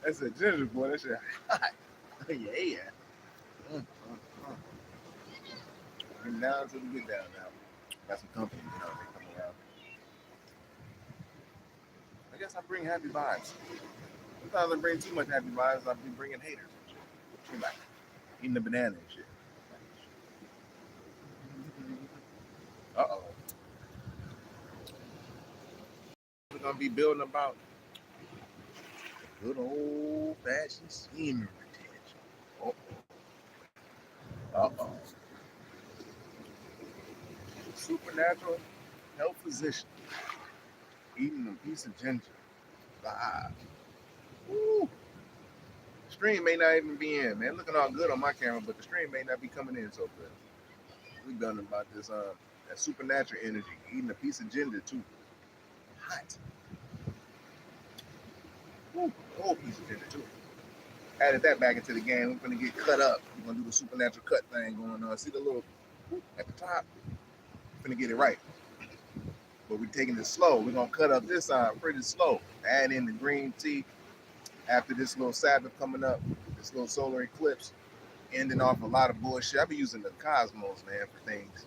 That's a ginger boy. That shit hot. Yeah. Getting down till we get down now. Got some company, you know, they come around. I guess I bring happy vibes. Sometimes I bring too much happy vibes. I be bringing haters. She like eating the banana and shit. Uh-oh. We're gonna be building about good old fashioned semen retention. Uh-oh. Supernatural health physician eating a piece of ginger. Live. Woo. Stream may not even be in, man. Looking all good on my camera, but the stream may not be coming in so good. We done about this that supernatural energy, eating a piece of ginger too. Hot. Woo. Whole piece of ginger too. Added that back into the game. We're gonna get cut up. We're gonna do the supernatural cut thing going on. See the little whoop at the top? We're gonna get it right. But we're taking it slow. We're gonna cut up this side pretty slow. Add in the green tea after this little Sabbath coming up, this little solar eclipse, ending off a lot of bullshit. I be using the cosmos, man, for things.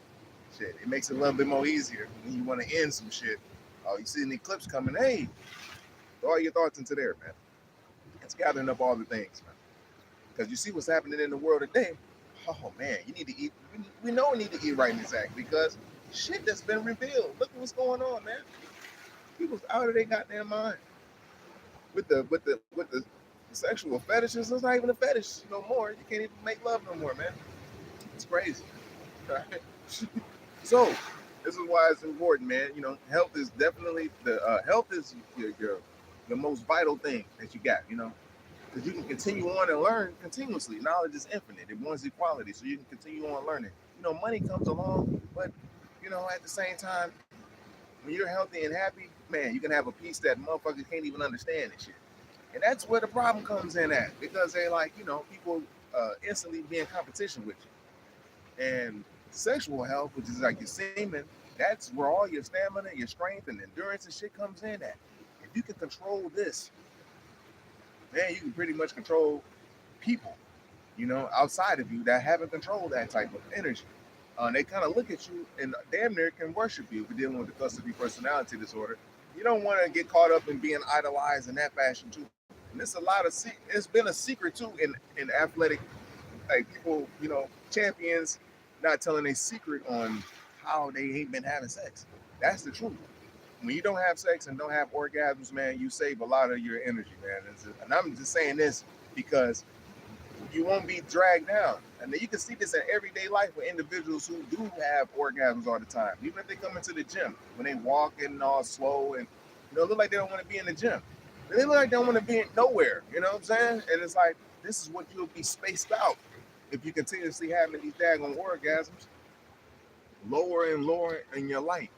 Shit, it makes it a little bit more easier when you want to end some shit. Oh, you see an eclipse coming? Hey, throw all your thoughts into there, man. It's gathering up all the things, man. Because you see what's happening in the world today. Oh man, you need to eat. We know we need to eat right in this act because shit that's been revealed. Look at what's going on, man. People's out of their goddamn mind with the sexual fetishes. It's not even a fetish no more. You can't even make love no more, man. It's crazy. Right? So this is why it's important, man. You know, health is definitely health is your most vital thing that you got. You know, because you can continue on and learn continuously. Knowledge is infinite. It wants equality, so you can continue on learning. You know, money comes along, but you know, at the same time, when you're healthy and happy, man, you can have a piece that motherfuckers can't even understand and shit. And that's where the problem comes in at, because they like, you know, people instantly be in competition with you. And sexual health, which is like your semen, that's where all your stamina, your strength, and endurance and shit comes in at. If you can control this, man, you can pretty much control people, you know, outside of you that haven't controlled that type of energy. They kind of look at you and damn near can worship you if you're dealing with the custody personality disorder. You don't want to get caught up in being idolized in that fashion too. And it's a lot of it's been a secret too in athletic, like people, you know, champions not telling a secret on how they ain't been having sex. That's the truth. When you don't have sex and don't have orgasms, man, you save a lot of your energy, man. And I'm just saying this because you won't be dragged down. And then you can see this in everyday life with individuals who do have orgasms all the time. Even if they come into the gym, when they walk in all slow and, you know, look like they don't want to be in the gym. They look like they don't want to be nowhere, you know what I'm saying? And it's like, this is what you'll be spaced out if you continuously having these daggone orgasms, lower and lower in your light,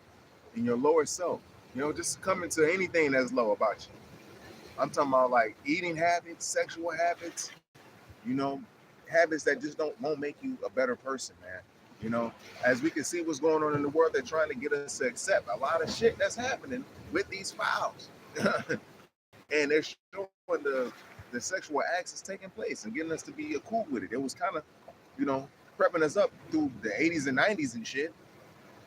in your lower self. You know, just come into anything that's low about you. I'm talking about like eating habits, sexual habits, you know, habits that just won't make you a better person, man. You know, as we can see what's going on in the world, they're trying to get us to accept a lot of shit that's happening with these files. And they're showing the sexual acts is taking place and getting us to be cool with it. It was kind of, you know, prepping us up through the 80s and 90s and shit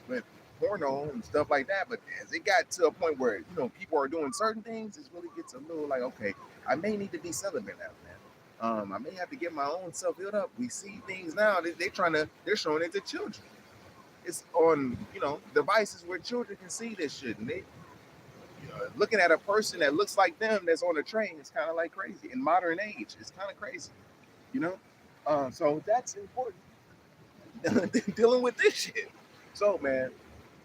with porno and stuff like that. But as it got to a point where, you know, people are doing certain things, it really gets a little like, okay, I may need to be celibate now, man. I may have to get my own self healed up. We see things now, they're showing it to children. It's on, you know, devices where children can see this shit. And they, you know, looking at a person that looks like them that's on a train is kind of like crazy. In modern age, it's kind of crazy, you know? So that's important. Dealing with this shit. So, man,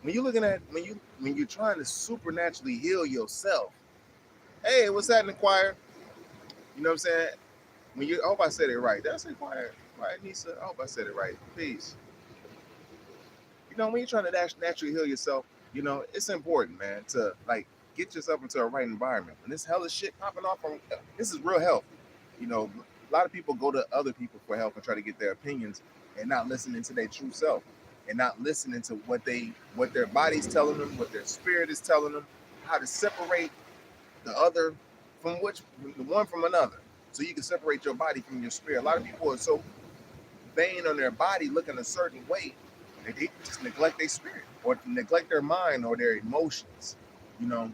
when you're looking at, when you're trying to supernaturally heal yourself, hey, what's that in the choir? You know what I'm saying? When you, I hope I said it right. Did I say choir? Right, Nisa? I hope I said it right. Peace. You know, when you're trying to naturally heal yourself, you know, it's important, man, to like get yourself into a right environment. When this hell of shit popping off on, this is real health. You know, a lot of people go to other people for help and try to get their opinions and not listening to their true self and not listening to what their body's telling them, what their spirit is telling them, how to separate the other from one from another, so you can separate your body from your spirit. A lot of people are so vain on their body, looking a certain way, that they just neglect their spirit or neglect their mind or their emotions, you know.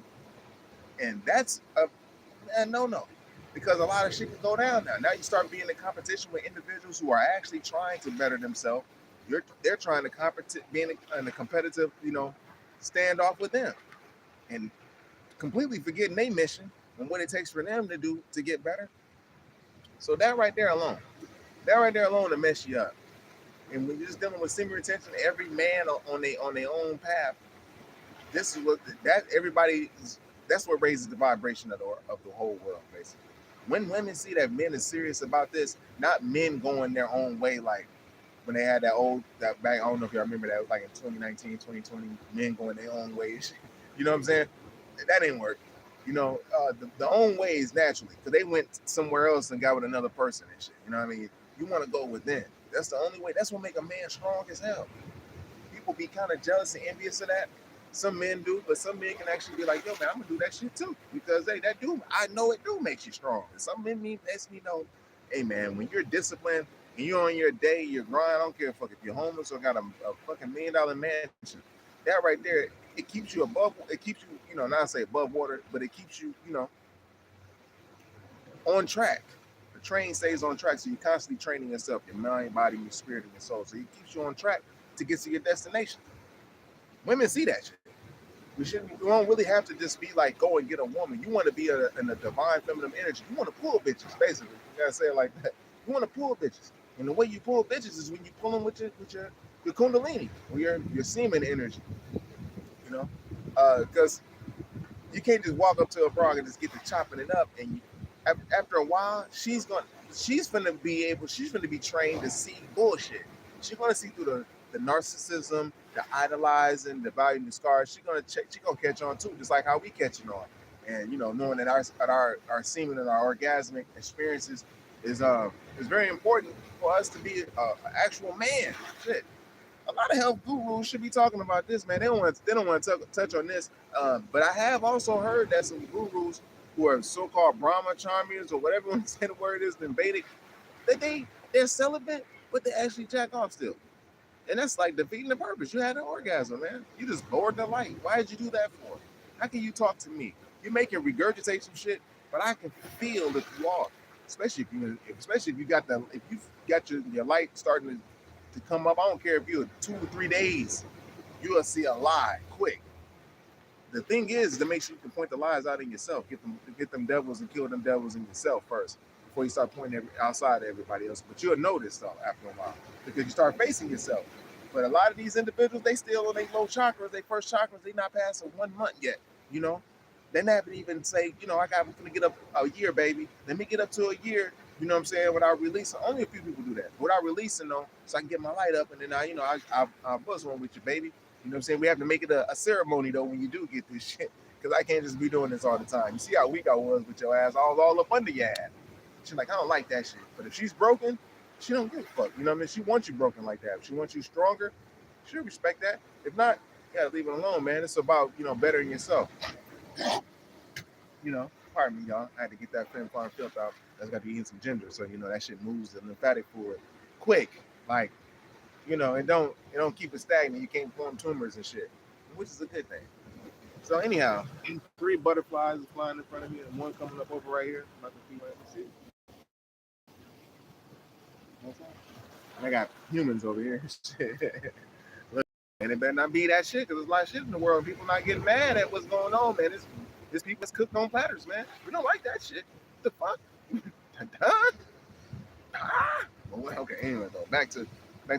And that's a no, because a lot of shit can go down now. Now you start being in competition with individuals who are actually trying to better themselves. They're trying to be in a competitive, you know, standoff with them, and completely forgetting their mission and what it takes for them to do to get better. So that right there alone to mess you up. And when you're just dealing with similar attention, every man on their own path, this is what that's what raises the vibration of the whole world, basically. When women see that men is serious about this, not men going their own way, like when they had that back, I don't know if y'all remember that, it was like in 2019, 2020, men going their own way. You know what I'm saying? That didn't work. You know, the own way is naturally, because they went somewhere else and got with another person and shit. You know what I mean? You want to go within. That's the only way. That's what make a man strong as hell. People be kind of jealous and envious of that. Some men do, but some men can actually be like, yo, man, I'm gonna do that shit too, because hey, I know it do makes you strong. And some men lets me know, hey man, when you're disciplined and you're on your day, your grind, I don't care if you're homeless or got a fucking $1 million mansion, that right there, it keeps you not say above water, but it keeps you, on track. The train stays on track, so you're constantly training yourself, your mind, body, your spirit, and your soul. So it keeps you on track to get to your destination. Women see that shit. We don't really have to just be like, go and get a woman. You want to be in a divine feminine energy. You want to pull bitches, basically. You gotta say it like that. You want to pull bitches. And the way you pull bitches is when you pull them with your kundalini, or your semen energy. You know? Because you can't just walk up to a broad and just get to chopping it up, and after a while, she's gonna be trained to see bullshit. She's gonna see through the narcissism, the idolizing, the valuing the scars. She's gonna catch on too, just like how we catching on. And knowing that our semen and our orgasmic experiences is very important for us to be an actual man. Shit. A lot of health gurus should be talking about this, man. They don't want to touch on this. But I have also heard that some gurus who are so-called brahmacharyas or whatever you want to say the word is in Vedic, that they're celibate, but they actually jack off still. And that's like defeating the purpose. You had an orgasm, man. You just bored the light. Why did you do that for? How can you talk to me? You're making regurgitate some shit, but I can feel that you are. Especially if you got your light starting to come up. I don't care if you're 2 or 3 days, you'll see a lie quick. The thing is to make sure you can point the lies out in yourself. Get them devils and kill them devils in yourself first before you start pointing outside of everybody else. But you'll notice though after a while, because you start facing yourself. But a lot of these individuals, they still on their low chakras, their first chakras, they not passing 1 month yet. They haven't even say, I'm gonna get up a year, baby. Let me get up to a year. You know what I'm saying? Without releasing, only a few people do that. Without releasing though, so I can get my light up, and then I'll buzz one with you, baby. You know what I'm saying? We have to make it a ceremony though when you do get this shit, because I can't just be doing this all the time. You see how weak I was with your ass? I was all up under your ass. She's like, I don't like that shit. But if she's broken, she don't give a fuck. You know what I mean? She wants you broken like that. If she wants you stronger, she'll respect that. If not, you gotta leave it alone, man. It's about bettering yourself. Pardon me, y'all. I had to get that Fem Farm filth out. That's got to be eating some ginger, so that shit moves the lymphatic fluid quick. Like, it don't keep it stagnant. You can't form tumors and shit, which is a good thing. So anyhow, 3 butterflies are flying in front of me, and one coming up over right here. I'm about to see. I got humans over here. And it better not be that shit, because there's a lot of shit in the world. People not getting mad at what's going on, man. It's people that's cooked on platters, man. We don't like that shit. What the fuck? Okay, anyway, though, back to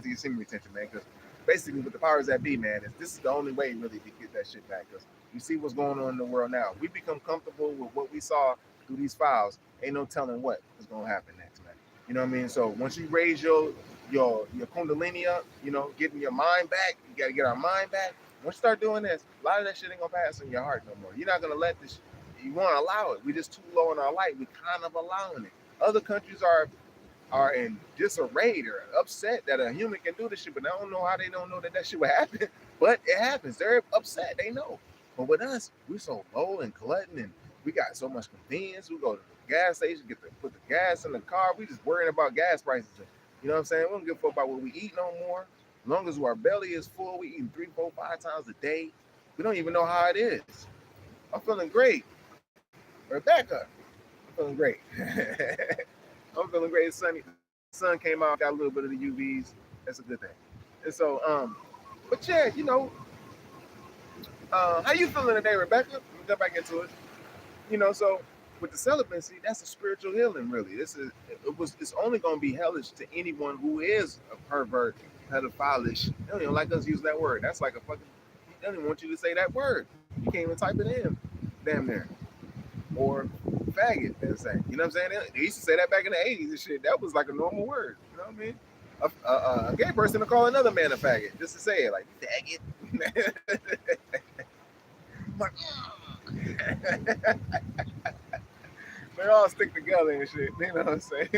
your semen retention, man. Because basically, with the powers that be, man, this is the only way really to get that shit back. Because you see what's going on in the world now. We become comfortable with what we saw through these files. Ain't no telling what is gonna happen next, man. You know what I mean? So once you raise your kundalini up, getting your mind back, you gotta get our mind back. Once you start doing this, a lot of that shit ain't gonna pass in your heart no more. You're not gonna let this. You want to allow it. We just too low in our light. We kind of allowing it. Other countries are in disarray. They're upset that a human can do this shit, but I don't know how they don't know that shit would happen. But it happens. They're upset. They know. But with us, we're so low and glutton, and We got so much convenience. We go to the gas station, put the gas in the car. We just worrying about gas prices. You know what I'm saying? We don't give a fuck about what we eat no more. As long as our belly is full, we eating 3, 4, 5 times a day. We don't even know how it is. I'm feeling great. Rebecca, I'm feeling great. I'm feeling great. It's sunny. The sun came out, got a little bit of the UVs. That's a good thing. And so, but yeah, you know, how you feeling today, Rebecca? Let me jump back into it. You know, so with the celibacy, that's a spiritual healing, really. It's only gonna be hellish to anyone who is a pervert, pedophilish. They don't even like us use that word. That's like a fucking. They don't even want you to say that word. You can't even type it in. Damn near. Or faggot, they're saying. You know what I'm saying? They used to say that back in the 80s and shit. That was like a normal word. You know what I mean? A gay person to call another man a faggot just to say it, like faggot. Like, they all stick together and shit. You know what I'm saying?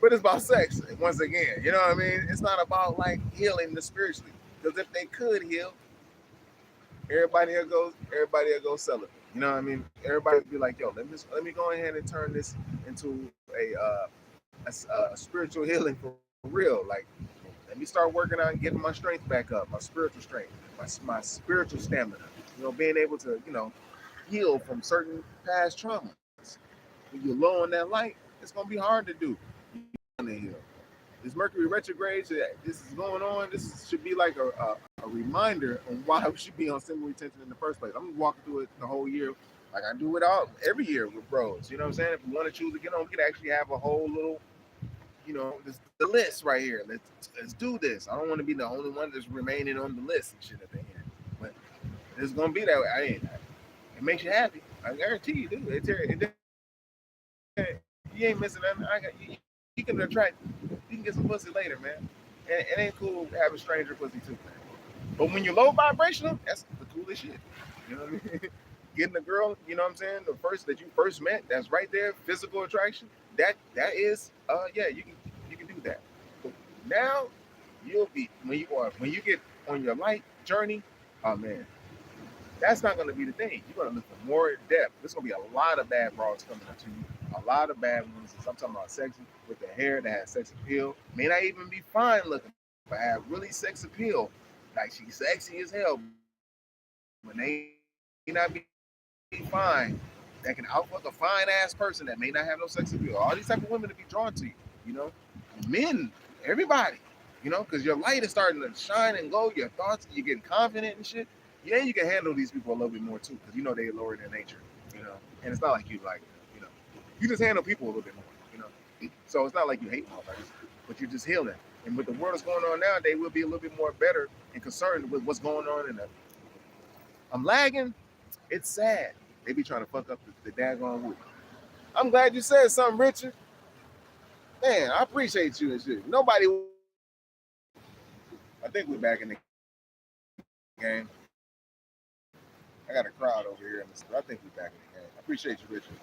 But it's about sex once again. You know what I mean? It's not about like healing the spiritually. Because if they could heal, everybody will go celibate. You know what I mean? Everybody would be like, yo, let me go ahead and turn this into a spiritual healing for real. Like, let me start working on getting my strength back up, my spiritual strength, my spiritual stamina. You know, being able to, you know, heal from certain past traumas. When you're low on that light, it's gonna be hard to do. To heal. This Mercury retrograde, this is going on. This should be like a reminder on why we should be on semen retention in the first place. I'm walking through it the whole year, like I do it every year with bros. You know what I'm saying? If we want to choose to get on, we could actually have a whole little, you know, the list right here. Let's do this. I don't want to be the only one that's remaining on the list and shit at the end. But it's gonna be that way. It makes you happy. I guarantee you, dude. You ain't missing nothing. You can attract. You can get some pussy later, man. And it ain't cool having stranger pussy too, man. But when you're low vibrational, that's the coolest shit. You know what I mean? Getting a girl, you know what I'm saying? The first that you first met, that's right there, physical attraction. That is, yeah, you can do that. But now you'll be when you get on your light journey. Oh man, that's not going to be the thing. You're going to look for more depth. There's going to be a lot of bad broads coming up to you. A lot of bad ones. I'm talking about sexy with the hair that has sex appeal. May not even be fine looking, but have really sex appeal. Like she's sexy as hell, but they may not be fine. That can outfuck a fine ass person that may not have no sex appeal. All these type of women to be drawn to you. You know, men, everybody. You know, because your light is starting to shine and glow. Your thoughts, you're getting confident and shit. Yeah, you can handle these people a little bit more too, because you know they're lower than nature, you know. And it's not like you like, you know, you just handle people a little bit more, you know. So it's not like you hate motherfuckers, but you're just healing. And with the world that's going on now, they will be a little bit more better and concerned with what's going on in the. I'm lagging. It's sad. They be trying to fuck up the daggone wood. I'm glad you said something, Richard. Man, I appreciate you and shit. Nobody. I think we're back in the game. I got a crowd over here in the store. I think we're back in the game. I appreciate you, Richard.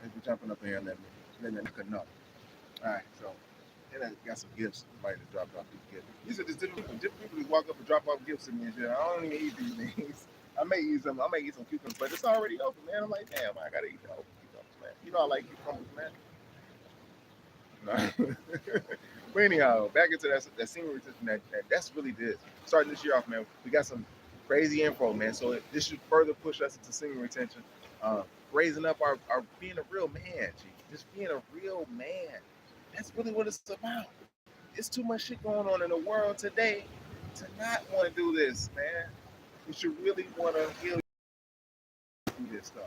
Thanks for jumping up here and letting me know. All right, so and I got some gifts. Somebody to drop off these gifts. These are just different people who walk up and drop off gifts to me and shit. I don't even eat these things. I may eat some cucumbers, but it's already open, man. I'm like, damn, I gotta eat the open cucumbers, man. You know I like cucumbers, man. But anyhow, back into that semen retention. That's really this. Starting this year off, man. We got some crazy info, man. So this should further push us into semen retention, raising up our being a real man, just being a real man. That's really what it's about. It's too much shit going on in the world today to not want to do this, man. We should really want to heal through this stuff,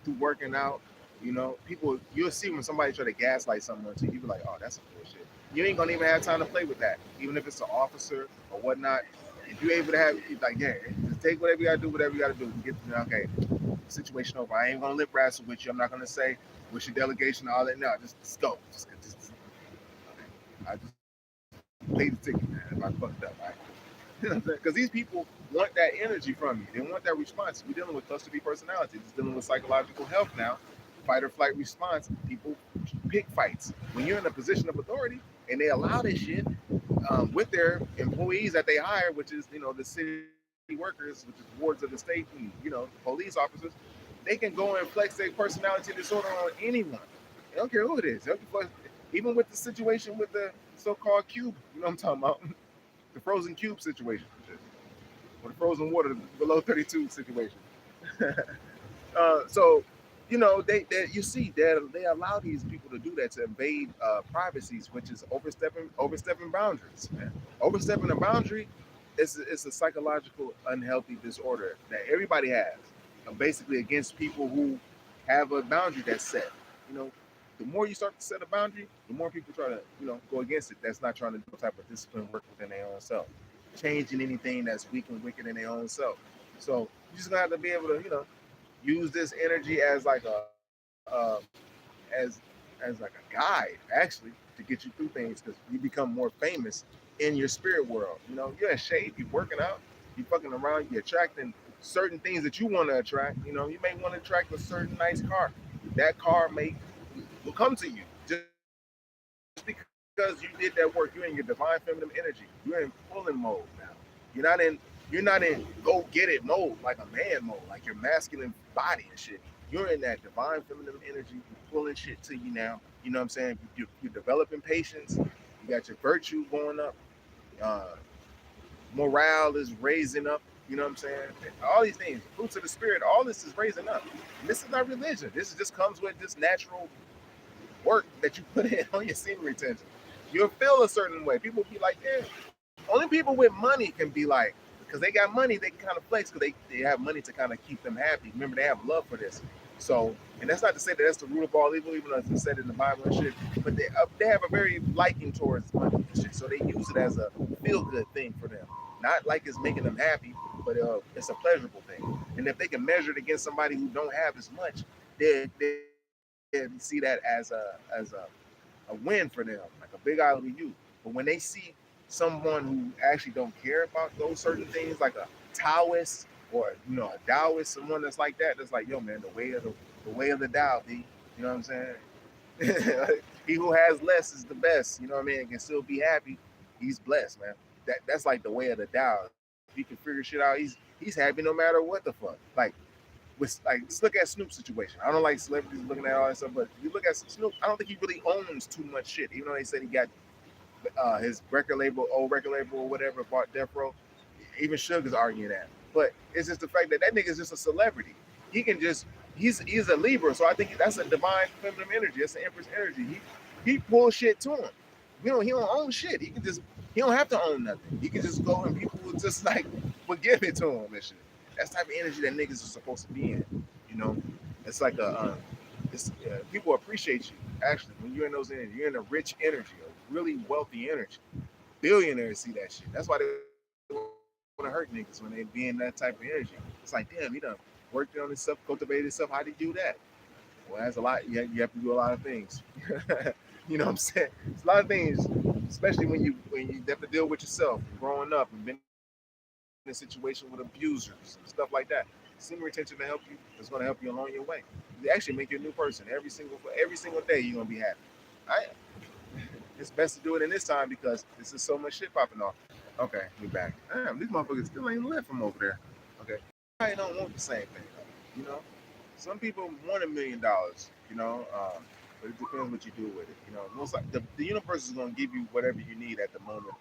through working out. You know, people, you'll see when somebody try to gaslight someone to you, be like, oh, that's some bullshit. You ain't gonna even have time to play with that, even if it's an officer or whatnot. If you're able to have, like, yeah, just take whatever you gotta do, Get, okay, situation over. I ain't gonna lip wrestle with you. I'm not gonna say, what's your delegation, all that. No, just go. Just I just pay the ticket, man. If I fucked up, right? You know what I'm saying? Because these people want that energy from you. They want that response. We're dealing with cluster B personalities. It's dealing with psychological health now. Fight or flight response. People pick fights. When you're in a position of authority and they allow this shit with their employees that they hire, which is, you know, the city workers, which is wards of the state, and, you know, police officers, they can go and flex their personality disorder on anyone. They don't care who it is. Even with the situation with the so-called cube, you know what I'm talking about? The frozen cube situation, or the frozen water below 32 situation. So, you know, they you see that they allow these people to do that, to invade privacies, which is overstepping boundaries. Man. Overstepping a boundary is a psychological unhealthy disorder that everybody has, basically against people who have a boundary that's set. You know, the more you start to set a boundary, the more people try to, you know, go against it. That's not trying to do type of discipline work within their own self, changing anything that's weak and wicked in their own self. So you just gonna have to be able to, you know, use this energy as like as as like a guide, actually, to get you through things, because you become more famous in your spirit world. You know, you're in shape, you're working out, you're fucking around, you're attracting certain things that you want to attract. You know, you may want to attract a certain nice car. That car will come to you just because you did that work. You're in your divine feminine energy. You're in pulling mode now. You're not in go get it mode, like a man mode, like your masculine body and shit. You're in that divine feminine energy. You're pulling shit to you now. You know what I'm saying? You're developing patience. You got your virtue going up. Uh, Morale is raising up. You know what I'm saying? All these things, fruits of the spirit, all this is raising up. And this is not religion. This just comes with this natural work that you put in on your semen retention. You'll feel a certain way. People be like, yeah. Only people with money can be like, because they got money, they can kind of flex because they have money to kind of keep them happy. Remember, they have love for this. So, and that's not to say that that's the root of all evil, even though it's said in the Bible and shit. But they have a very liking towards money and shit. So they use it as a feel good thing for them. Not like it's making them happy, but it's a pleasurable thing. And if they can measure it against somebody who don't have as much, they see that as a win for them, like a big eye to you. But when they see someone who actually don't care about those certain things, like a Taoist or, you know, a Taoist, someone that's like that, that's like, yo man, the way of the Tao, B. You know what I'm saying? He who has less is the best. You know what I mean? And can still be happy. He's blessed, man. That's like the way of the Tao. If he can figure shit out, he's happy no matter what the fuck. Like just look at Snoop's situation. I don't like celebrities looking at all that stuff, but if you look at Snoop, I don't think he really owns too much shit. Even though they said he got his old record label or whatever, bought Death Row. Even Sugar's arguing that. But it's just the fact that nigga's just a celebrity. He can just he's a Libra, so I think that's a divine feminine energy. That's an Empress energy. He pulls shit to him. He don't own shit. He don't have to own nothing. He can just go and people will just like forgive it to him and shit. That's the type of energy that niggas are supposed to be in. You know, it's like people appreciate you actually when you're in those energies. You're in a rich energy, a really wealthy energy. Billionaires see that shit. That's why they want to hurt niggas when they be in that type of energy. It's like, damn, he done worked on his stuff, cultivated his stuff. How did he do that? Well, that's a lot. You have to do a lot of things. You know what I'm saying? It's a lot of things, especially when you have to deal with yourself, growing up and been in a situation with abusers and stuff like that. Semen retention to help you. It's going to help you along your way. You actually make you a new person every single day. You're going to be happy. It's best to do it in this time because this is so much shit popping off. Okay, we back. Damn, these motherfuckers still ain't left from over there. Okay, I don't want the same thing. You know, some people want $1 million. You know, but it depends what you do with it. You know, most like the universe is going to give you whatever you need at the moment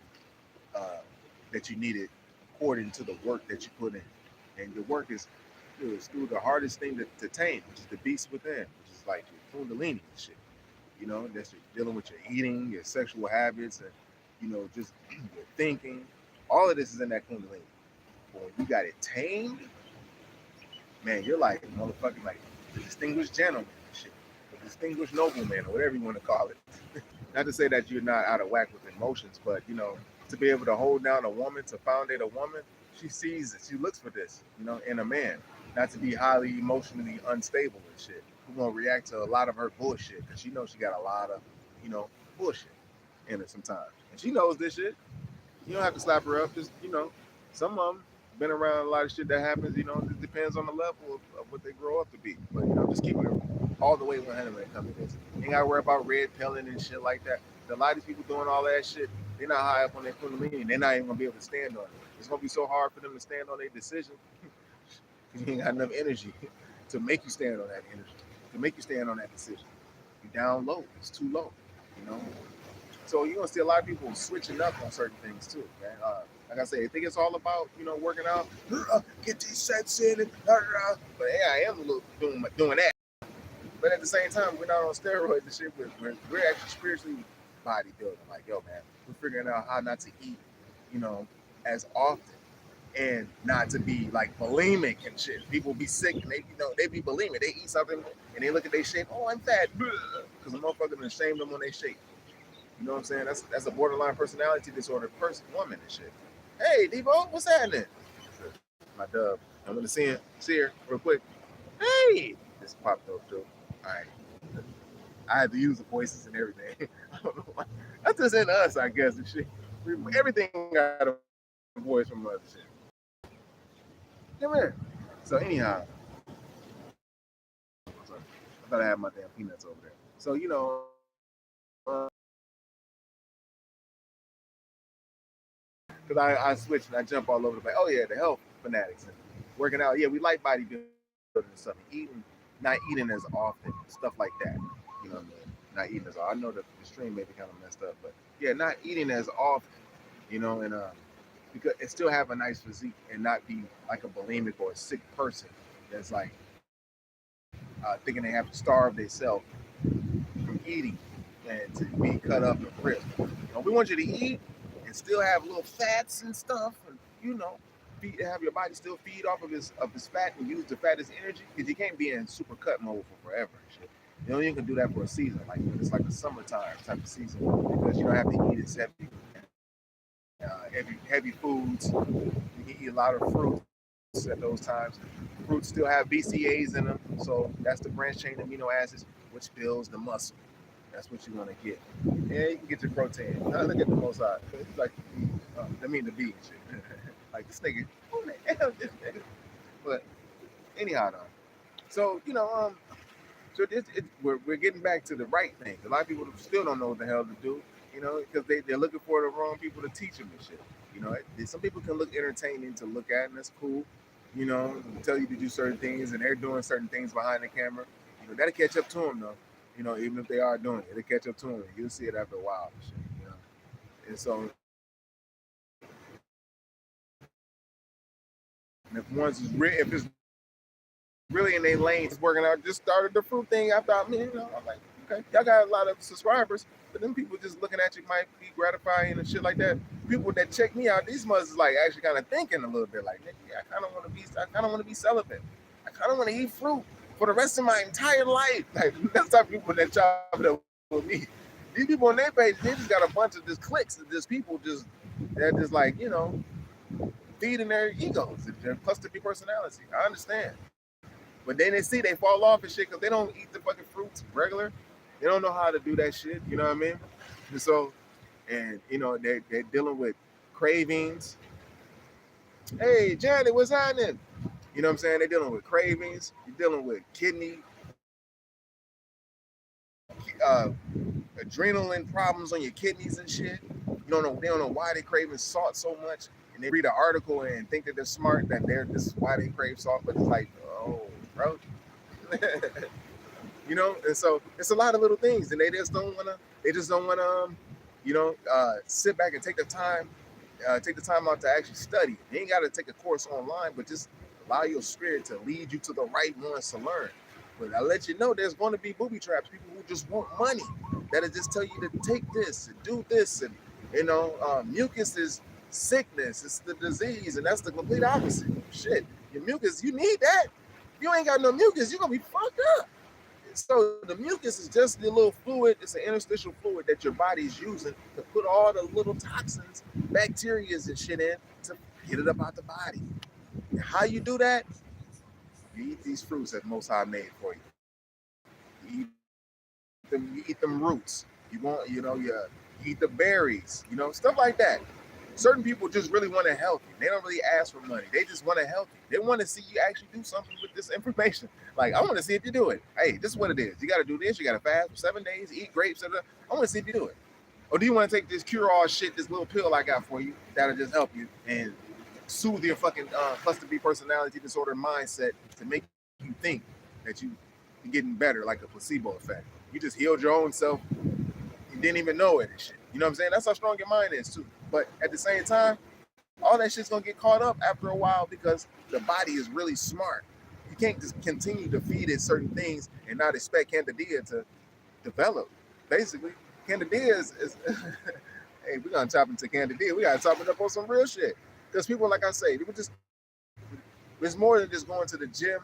that you need it, according to the work that you put in. And your work is through the hardest thing to tame, which is the beast within, which is like your kundalini and shit. You know, that's you're dealing with your eating, your sexual habits, and, you know, just your thinking. All of this is in that kundalini. But when you got it tamed, man, you're like motherfucking like the distinguished gentleman and shit. The distinguished nobleman, or whatever you want to call it. Not to say that you're not out of whack with emotions, but, you know, to be able to hold down a woman, to foundate a woman, she sees it. She looks for this, you know, in a man. Not to be highly emotionally unstable and shit. Who gonna react to a lot of her bullshit because she knows she got a lot of, you know, bullshit in it sometimes. And she knows this shit. You don't have to slap her up. Just, you know, some of them been around a lot of shit that happens. You know, it depends on the level of what they grow up to be. But, you know, just keeping it all the way 100 when it comes to this. You ain't got to worry about red pilling and shit like that. A lot of these people doing all that shit, they're not high up on their kundalini. They're not even going to be able to stand on it. It's going to be so hard for them to stand on their decision. You ain't got enough energy. to make you stand on that energy, to make you stand on that decision. You down low, it's too low, you know. So you're gonna see a lot of people switching up on certain things too, man. Like I say, I think it's all about, you know, working out, get these sets in, and, but yeah, I am a little doing that. But at the same time, we're not on steroids and shit. We're actually spiritually bodybuilding. Like, yo, man, we're figuring out how not to eat, you know, as often, and not to be like bulimic and shit. People be sick and they, you know, they be bulimic. They eat something and they look at their shape. Oh, I'm fat, because the motherfucker done shamed them on their shape. You know what I'm saying? That's a borderline personality disorder woman and shit. Hey, Devo, what's happening? My dub. I'm gonna see her real quick. Hey, this popped up too. All right. I had to use the voices and everything. I don't know why. That's just in us, I guess, and shit. Everything got a voice from other shit. Come here. So anyhow, I thought I had my damn peanuts over there. So, you know, because I switched and I jump all over the place. Oh yeah, the health fanatics and working out. Yeah, we like bodybuilding and stuff. Not eating as often, stuff like that. You know what I mean? Not eating as often. I know the stream may be kind of messed up, but yeah, not eating as often. You know, and because it still have a nice physique and not be like a bulimic or a sick person that's like thinking they have to starve themselves from eating and to be cut up and ripped. You know, we want you to eat and still have little fats and stuff, and you know, have your body still feed off of his fat and use the fat as energy, because you can't be in super cut mode for forever and shit. You know, you can do that for a season, like when it's like a summertime type of season, because you don't have to eat as heavy foods. You can eat a lot of fruit at those times. Fruits still have BCAAs in them, so that's the branched chain amino acids, which builds the muscle. That's what you're gonna get. Yeah, you can get your protein. Now look at the most side. It's like, the bee and shit. Like this nigga, who the hell this nigga? But anyhow, though. So you know, so we're getting back to the right thing. A lot of people still don't know what the hell to do. You know, because they're looking for the wrong people to teach them this shit. You know, some people can look entertaining to look at, and that's cool. You know, tell you to do certain things, and they're doing certain things behind the camera. You know, that'll catch up to them though. You know, even if they are doing it, it'll catch up to them. You'll see it after a while. And shit, you know, and so if it's really in their lanes working out, just started the fruit thing. I thought, man, you know, I'm like, okay, y'all got a lot of subscribers, but then people just looking at you might be gratifying and shit like that. People that check me out, these mothers like actually kind of thinking a little bit like, yeah, I kind of want to be celibate. I kind of want to eat fruit for the rest of my entire life. Like that's the type of people that chop it up with me. These people on their page, they just got a bunch of just clicks and just people they're just like, you know, feeding their egos, their cluster B personality. I understand. But then they fall off and shit because they don't eat the fucking fruits regular. They don't know how to do that shit. You know what I mean? And so, and you know, they're dealing with cravings. Hey, Janet, what's happening? You know what I'm saying? They're dealing with cravings. You're dealing with kidney, adrenaline problems on your kidneys and shit. They don't know why they craving salt so much. And they read an article and think that they're smart, that this is why they crave salt. But it's like, oh, bro. You know, and so it's a lot of little things, and they just don't wanna, you know, sit back and take the time out to actually study. You ain't got to take a course online, but just allow your spirit to lead you to the right ones to learn. But I let you know there's going to be booby traps, people who just want money, that'll just tell you to take this and do this, and you know, mucus is sickness, it's the disease, and that's the complete opposite. Shit, your mucus, you need that. If you ain't got no mucus, you're gonna be fucked up. So the mucus is just the little fluid. It's an interstitial fluid that your body's using to put all the little toxins, bacteria and shit in to get it up out the body. And how you do that? You eat these fruits that Most High made for you. You eat them roots. You eat the berries, you know, stuff like that. Certain people just really want to help you. They don't really ask for money. They just want to help you. They want to see you actually do something with this information. Like, I want to see if you do it. Hey, this is what it is. You got to do this. You got to fast for 7 days, eat grapes. I want to see if you do it. Or do you want to take this cure-all shit, this little pill I got for you that'll just help you and soothe your fucking cluster B personality disorder mindset to make you think that you're getting better, like a placebo effect. You just healed your own self. You didn't even know it and shit. You know what I'm saying? That's how strong your mind is too. But at the same time, all that shit's gonna get caught up after a while because the body is really smart. You can't just continue to feed it certain things and not expect candida to develop. Basically, candida is hey, we're gonna chop into candida. We gotta chop it up on some real shit. Because people, like I say, people just, it's more than just going to the gym.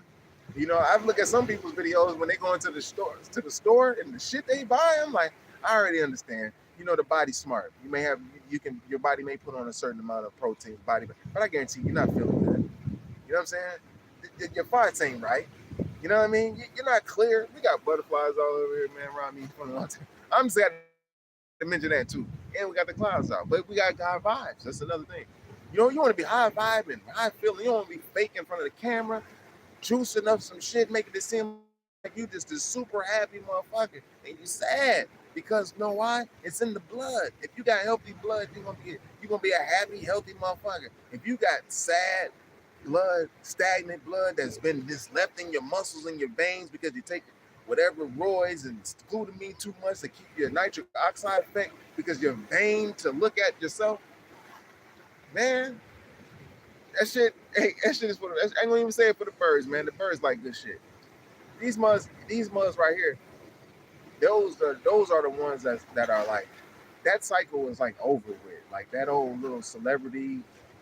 You know, I've looked at some people's videos when they go into the store and the shit they buy. I'm like, I already understand. You know, the body's smart. You may have, your body may put on a certain amount of protein, but I guarantee you're not feeling good. You know what I'm saying? Your farts ain't right. You know what I mean? You're not clear. We got butterflies all over here, man, around me. I'm just got to mention that too. And we got the clouds out, but we got high vibes. That's another thing. You know, you want to be high vibing, high feeling. You don't want to be fake in front of the camera, juicing up some shit, making it seem like you just a super happy motherfucker, and you sad because you know why? It's in the blood. If you got healthy blood, you're gonna be a happy, healthy motherfucker. If you got sad blood, stagnant blood that's been just left in your muscles and your veins because you take whatever roids and glutamine too much to keep your nitric oxide effect because you're vain to look at yourself, man. That shit is for the, I ain't gonna even say it for the birds, man. The birds like this shit. These muds right here, those are the ones that are like, that cycle is like over with. Like that old little celebrity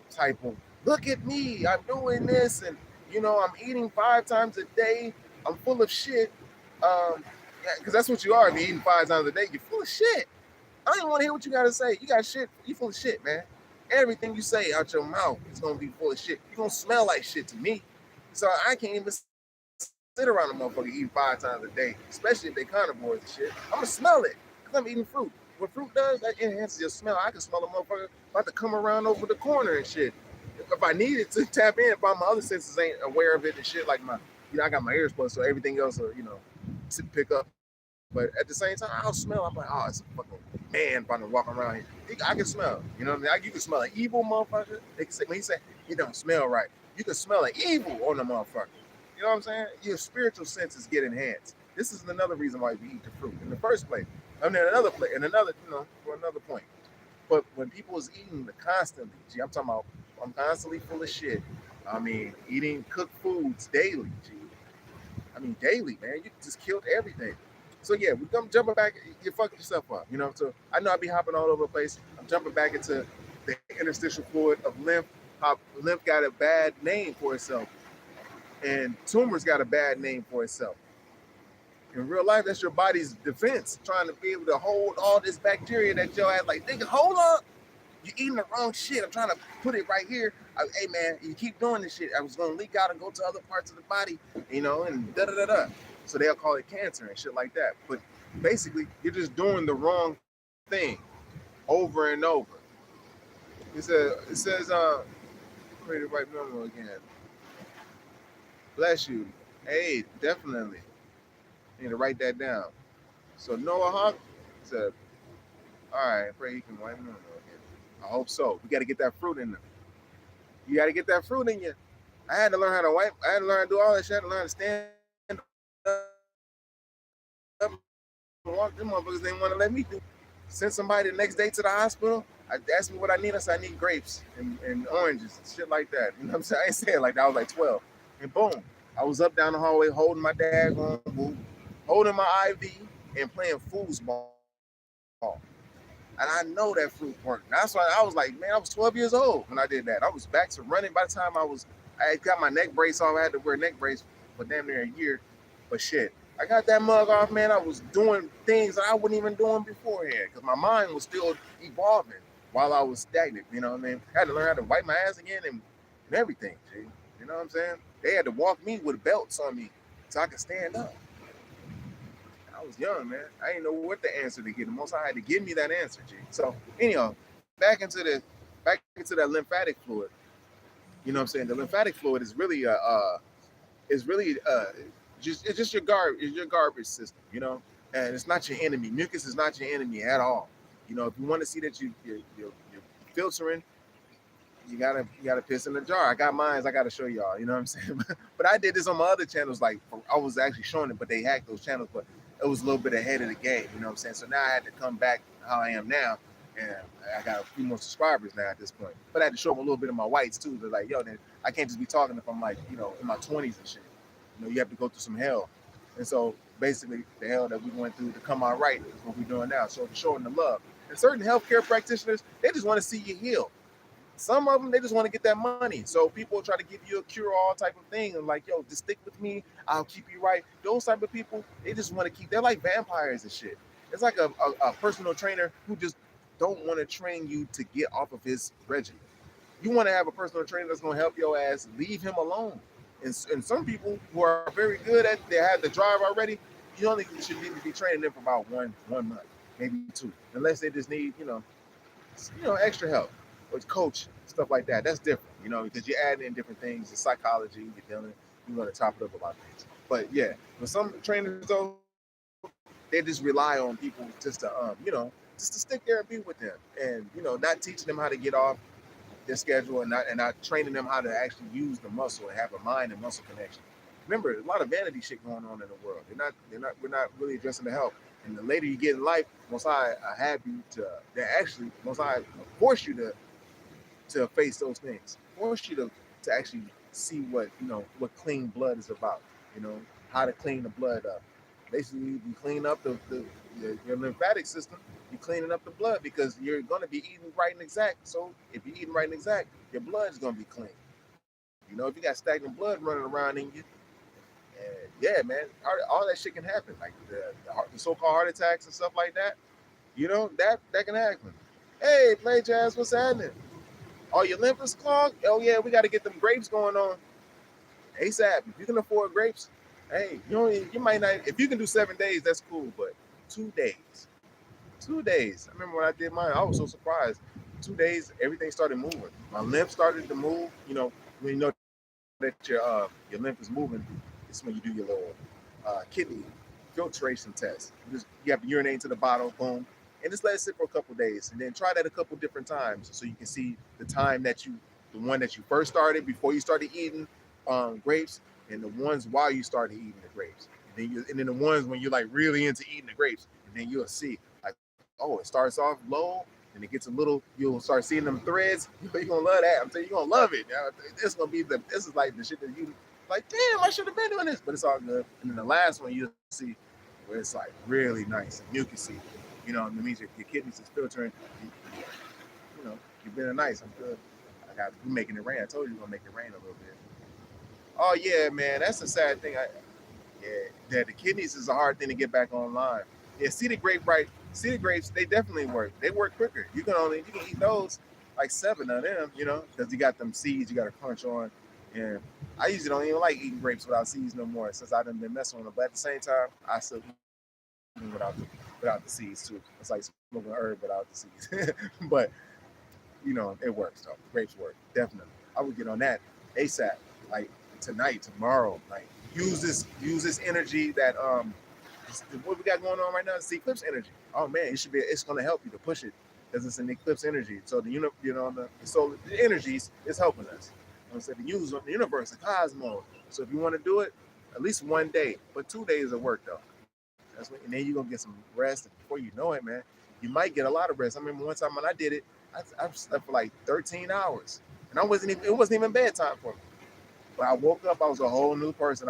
type of, look at me, I'm doing this, and you know, I'm eating 5 times a day, I'm full of shit. Because that's what you are. If you're eating 5 times a day, you're full of shit. I don't even want to hear what you gotta say. You got shit, you full of shit, man. Everything you say out your mouth is gonna be full of shit. You're gonna smell like shit to me. So I can't even sit around a motherfucker eating 5 times a day, especially if they carnivores and shit. I'm gonna smell it because I'm eating fruit. What fruit does, that enhances your smell. I can smell a motherfucker about to come around over the corner and shit. If I needed to tap in, if my other senses ain't aware of it and shit, like my, you know, I got my ears plugged, so everything else will, you know, pick up. But at the same time, I'll smell. I'm like, oh, it's a fucking man about to walk around here. I can smell. You know what I mean? You can smell an evil motherfucker. They can say, when he say he don't smell right, you can smell an evil on the motherfucker. You know what I'm saying? Your spiritual senses get enhanced. This is another reason why we eat the fruit in the first place. I mean, another you know, for another point. But when people is eating constantly, gee, I'm talking about, I'm constantly full of shit. I mean, eating cooked foods daily, gee. I mean, daily, man. You just killed everything. So yeah, we come jumping back. You fucked yourself up, you know. So I know I be hopping all over the place. I'm jumping back into the interstitial fluid of lymph. How lymph got a bad name for itself, and tumors got a bad name for itself. In real life, that's your body's defense, trying to be able to hold all this bacteria that your ass like, nigga, hold up. You're eating the wrong shit. I'm trying to put it right here. Hey, man, you keep doing this shit. I was going to leak out and go to other parts of the body, you know, and da-da-da-da. So they'll call it cancer and shit like that. But basically, you're just doing the wrong thing over and over. It says, create a right number again. Bless you. Hey, definitely. Need to write that down. So Noah Hawk said, all right, pray he can wipe them again. I hope so. We got to get that fruit in there. You got to get that fruit in you. I had to learn how to wipe. I had to learn how to do all that shit. I had to learn how to stand up and walk. Them motherfuckers didn't want to let me do. Send somebody the next day to the hospital. I asked me what I need. I said, I need grapes and oranges and shit like that. You know what I'm saying? I ain't saying like that. I was like 12. And boom, I was up down the hallway holding my daggone boo, holding my IV and playing foosball. And I know that fruit worked. That's why I was like, man, I was 12 years old when I did that. I was back to running by the time I had got my neck brace off. I had to wear a neck brace for damn near a year. But shit, I got that mug off, man. I was doing things that I wasn't even doing beforehand because my mind was still evolving while I was stagnant. You know what I mean? I had to learn how to wipe my ass again and everything, G. You know what I'm saying? They had to walk me with belts on me so I could stand up. I was young, man. I didn't know what the answer to get. The most I had to give me that answer, G. So anyhow, back into that lymphatic fluid. You know what I'm saying? The lymphatic fluid is really it's just your garbage system, you know, and it's not your enemy. Mucus is not your enemy at all. You know, if you want to see that you're filtering you gotta piss in the jar. I got mines. I gotta show y'all. You know what I'm saying? But I did this on my other channels. Like I was actually showing it, but they hacked those channels. But it was a little bit ahead of the game. You know what I'm saying? So now I had to come back how I am now, and I got a few more subscribers now at this point. But I had to show them a little bit of my whites too. They're like, yo, then I can't just be talking if I'm like, you know, in my 20s and shit. You know, you have to go through some hell. And so basically, the hell that we went through to come out right is what we're doing now. So showing the love. And certain healthcare practitioners, they just want to see you heal. Some of them, they just want to get that money. So people try to give you a cure-all type of thing and like, yo, just stick with me. I'll keep you right. Those type of people, they just want to keep, they're like vampires and shit. It's like a personal trainer who just don't want to train you to get off of his regimen. You want to have a personal trainer that's going to help your ass, leave him alone. And some people who are very good at, they have the drive already, you only should need to be training them for about one month, maybe 2, unless they just need, extra help with coach, stuff like that. That's different, because you're adding in different things, the psychology, you're dealing, you want to top it up about things. But yeah, for some trainers though, they just rely on people just to, just to stick there and be with them, and not teaching them how to get off their schedule and not training them how to actually use the muscle and have a mind and muscle connection. Remember, there's a lot of vanity shit going on in the world. We're not really addressing the health. And the later you get in life, Most High have you to, Most High force you to face those things. Force you to actually see what clean blood is about. How to clean the blood up. Basically, you clean up your lymphatic system. You're cleaning up the blood because you're going to be eating right and exact. So if you're eating right and exact, your blood is going to be clean. If you got stagnant blood running around in you, yeah, man, all that shit can happen. Like the so-called heart attacks and stuff like that. That can happen. Hey, Play Jazz, what's happening? Oh, your lymph is clogged? Oh yeah, we got to get them grapes going on ASAP. If you can afford grapes, hey, you might not. If you can do 7 days, that's cool. But 2 days. 2 days. I remember when I did mine, I was so surprised. 2 days, everything started moving. My lymph started to move. When you know that your lymph is moving, it's when you do your little kidney filtration test. You have to urinate into the bottle, boom, and just let it sit for a couple days, and then try that a couple different times so you can see the time the one that you first started before you started eating grapes, and the ones while you started eating the grapes, and then the ones when you're like really into eating the grapes, and then you'll see like, oh, it starts off low and it gets a little, you'll start seeing them threads. You're gonna love that. I'm telling you, you're gonna love it. This is like the shit that you like, damn, I should have been doing this, but it's all good. And then the last one you'll see where it's like really nice and mucusy. It means your kidneys is filtering. You've been nice. I'm good. We making it rain. I told you we're gonna make it rain a little bit. Oh yeah, man, that's a sad thing. The kidneys is a hard thing to get back online. Yeah, seeded grapes, they definitely work. They work quicker. You can eat those, like 7 of them, because you got them seeds you got to crunch on. And I usually don't even like eating grapes without seeds no more since I done been messing with them. But at the same time, I still eat them without the seeds too. It's like smoking herb without the seeds. But it works though. Grapes work definitely. I would get on that ASAP, like tonight, tomorrow. Like use this energy that what we got going on right now is the eclipse energy. Oh man, it's going to help you to push it because it's an eclipse energy. So the solar, the energies is helping us. The universe, the cosmos. So if you want to do it, at least 1 day, but 2 days of work though. And then you're gonna get some rest. And before you know it, man, you might get a lot of rest. I remember one time when I did it, I slept for like 13 hours, and it wasn't even bedtime for me. But I woke up, I was a whole new person.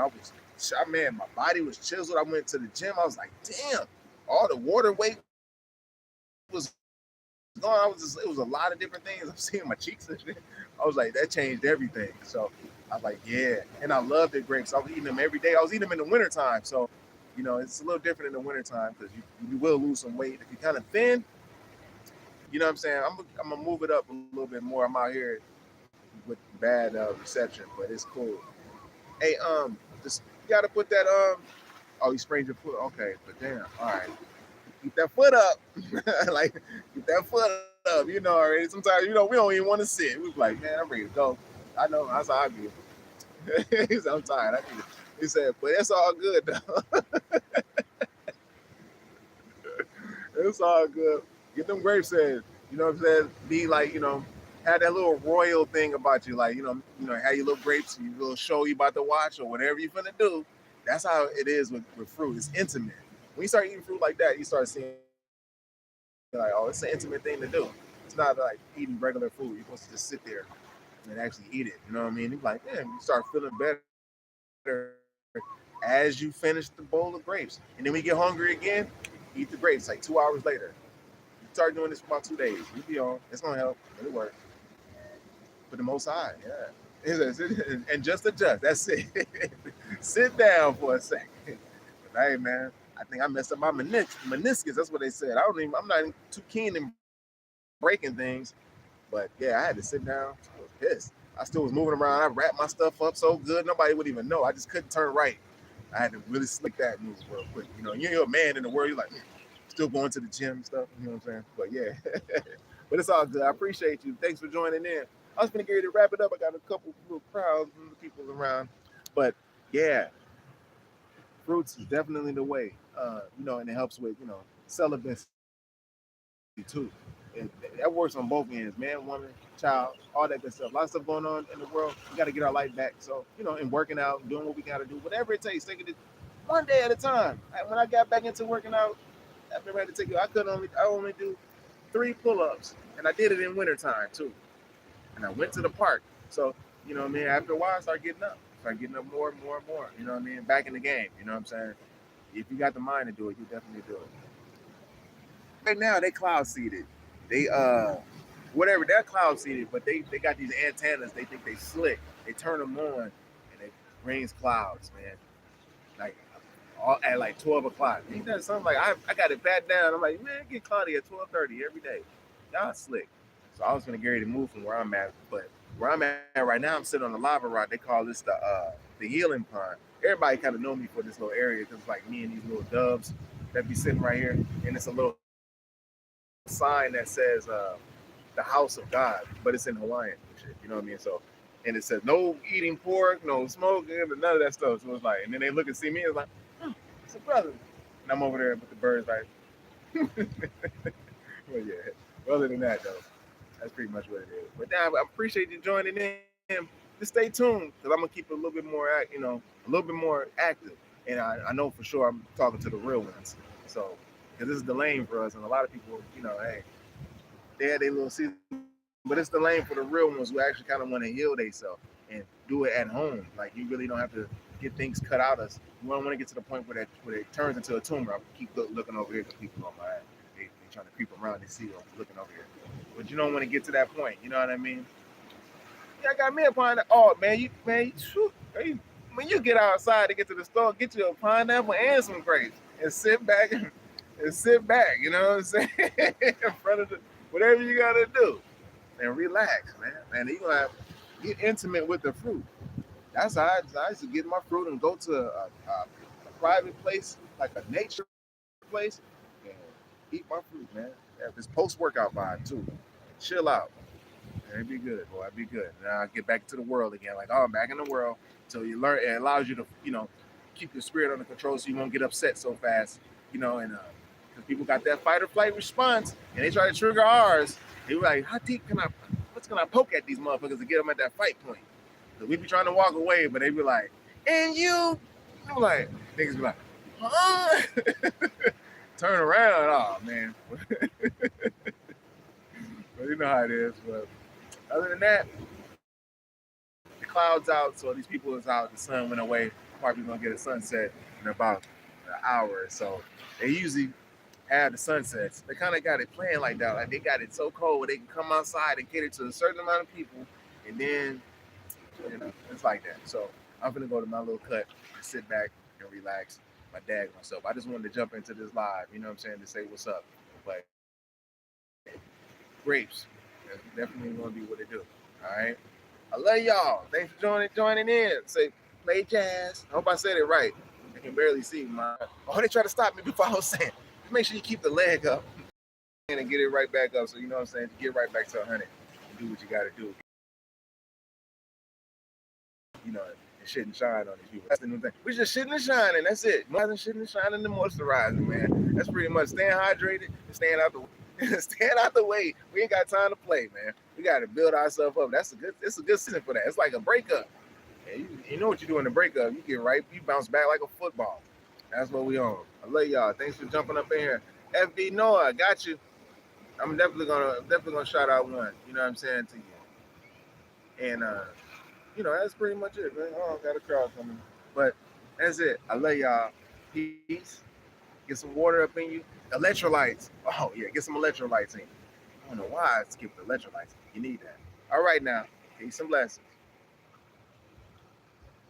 Man, my body was chiseled. I went to the gym. I was like, damn, all the water weight was gone. It was a lot of different things. I'm seeing my cheeks and shit. I was like, that changed everything. So I was like, yeah. And I loved the grapes. I was eating them every day. I was eating them in the wintertime. So, it's a little different in the wintertime because you will lose some weight. If you're kind of thin, you know what I'm saying? I'm going to move it up a little bit more. I'm out here with bad reception, but it's cool. Hey, just you gotta put that oh, you sprained your foot. Okay, but damn, all right. Keep that foot up. Like keep that foot up, already. Sometimes, we don't even want to sit. We like, man, I'm ready to go. I know, that's how I be. He said, I'm tired. He said, but it's all good though. It's all good. Get them grapes in. You know what I'm saying? Be like, had that little royal thing about you, like had your little grapes, your little show you about to watch or whatever you finna do. That's how it is with fruit. It's intimate. When you start eating fruit like that, you start seeing like, oh, it's an intimate thing to do. It's not like eating regular food. You're supposed to just sit there and actually eat it. You know what I mean? You're like, man, you start feeling better as you finish the bowl of grapes. And then we get hungry again, eat the grapes like 2 hours later. You start doing this for about 2 days. You be on. It's gonna help. It'll work. For the Most High, yeah. And just adjust. That's it. Sit down for a second. But, hey, man, I think I messed up my meniscus. That's what they said. I'm not too keen in breaking things, but yeah, I had to sit down. I was pissed. I still was moving around. I wrapped my stuff up so good nobody would even know. I just couldn't turn right. I had to really slick that move real quick. You're a man in the world. You're like still going to the gym and stuff. You know what I'm saying? But yeah, but it's all good. I appreciate you. Thanks for joining in. I was gonna get ready to wrap it up. I got a couple little crowds of people around, but yeah, fruits is definitely the way. And it helps with celibacy too. That works on both ends, man, woman, child, all that good stuff. A lot of stuff going on in the world. We got to get our life back. So, and working out, doing what we got to do, whatever it takes, taking it one day at a time. When I got back into working out, I've been ready to take it. I only do 3 pull-ups, and I did it in wintertime too. And I went to the park. So, after a while, I started getting up. More and more and more. You know what I mean? Back in the game. You know what I'm saying? If you got the mind to do it, you definitely do it. Right now, they cloud seeded. They whatever, they're cloud seeded, but they got these antennas. They think they slick. They turn them on, and it rains clouds, man. Like all at like 12 o'clock. Ain't that something? Like I got it pat down. I'm like, man, it get cloudy at 12:30 every day. Y'all slick. So I was gonna get ready to move from where I'm at, but where I'm at right now, I'm sitting on the lava rock. They call this the healing pond. Everybody kind of know me for this little area because like me and these little doves that be sitting right here, and it's a little sign that says the house of God, but it's in Hawaiian and shit. You know what I mean? So, and it says no eating pork, no smoking, none of that stuff. So it's like, and then they look and see me, it's like, it's a brother, and I'm over there with the birds like. Well, yeah. Other than that, though, that's pretty much what it is. But now I appreciate you joining in. Just stay tuned because I'm gonna keep it a little bit more, a little bit more active. And I know for sure I'm talking to the real ones. So, because this is the lane for us, and a lot of people, hey, they had their little season, but it's the lane for the real ones who actually kind of want to heal themselves and do it at home. Like you really don't have to get things cut out of us. You don't want to get to the point where it turns into a tumor. I keep looking over here because people on my eye. They trying to creep around and see I'm looking over here. But you don't want to get to that point. You know what I mean? Yeah, I got me a pineapple. Oh man, when you get outside to get to the store, get you a pineapple and some grapes and sit back and sit back. You know what I'm saying? In front of whatever you gotta do and relax, man. And you gonna get intimate with the fruit. That's how I used to get my fruit and go to a private place, like a nature place, and eat my fruit, man. Have this post-workout vibe too. Chill out. It'd be good, boy. It'd be good. Now I get back to the world again. Like, oh, I'm back in the world. So you learn. It allows you to, keep your spirit under control, so you won't get upset so fast. And because people got that fight or flight response, and they try to trigger ours. They were like, how deep what's can I poke at these motherfuckers to get them at that fight point? So we be trying to walk away, but they be like, and you, I'm like, niggas be like, huh? Turn around, oh man. But you know how it is. But other than that, the clouds out, so these people is out. The sun went away. Probably gonna get a sunset in about an hour or so. They usually have the sunsets. They kind of got it playing like that. Like they got it so cold where they can come outside and cater to a certain amount of people, and then it's like that. So I'm gonna go to my little cut and sit back and relax. My dad myself. I just wanted to jump into this live. You know what I'm saying? To say what's up. But grapes, that's definitely gonna be what they do. All right. I love y'all. Thanks for joining in. Say play jazz. I hope I said it right. I can barely see my. Oh, they try to stop me before I was saying. Make sure you keep the leg up and get it right back up. So you know what I'm saying. Get right back to 100 and do what you got to do. And shit and shine on these people. That's the new thing. We just shitting and shining. That's it. Nothing shitting and shining and moisturizing, man. That's pretty much staying hydrated and staying out the way. Stand out the way. We ain't got time to play, man. We got to build ourselves up. It's a good season for that. It's like a breakup. And you know what you do in the breakup. You bounce back like a football. That's what we on. I love y'all. Thanks for jumping up in here. FB Noah, I got you. I'm definitely gonna shout out one. You know what I'm saying to you. And that's pretty much it, man. Oh, I got a crowd coming. But that's it. I love y'all. Peace. Get some water up in you. Electrolytes. Oh yeah, get some electrolytes in you. I don't know why I skipped electrolytes. You need that. All right now. Peace and blessings.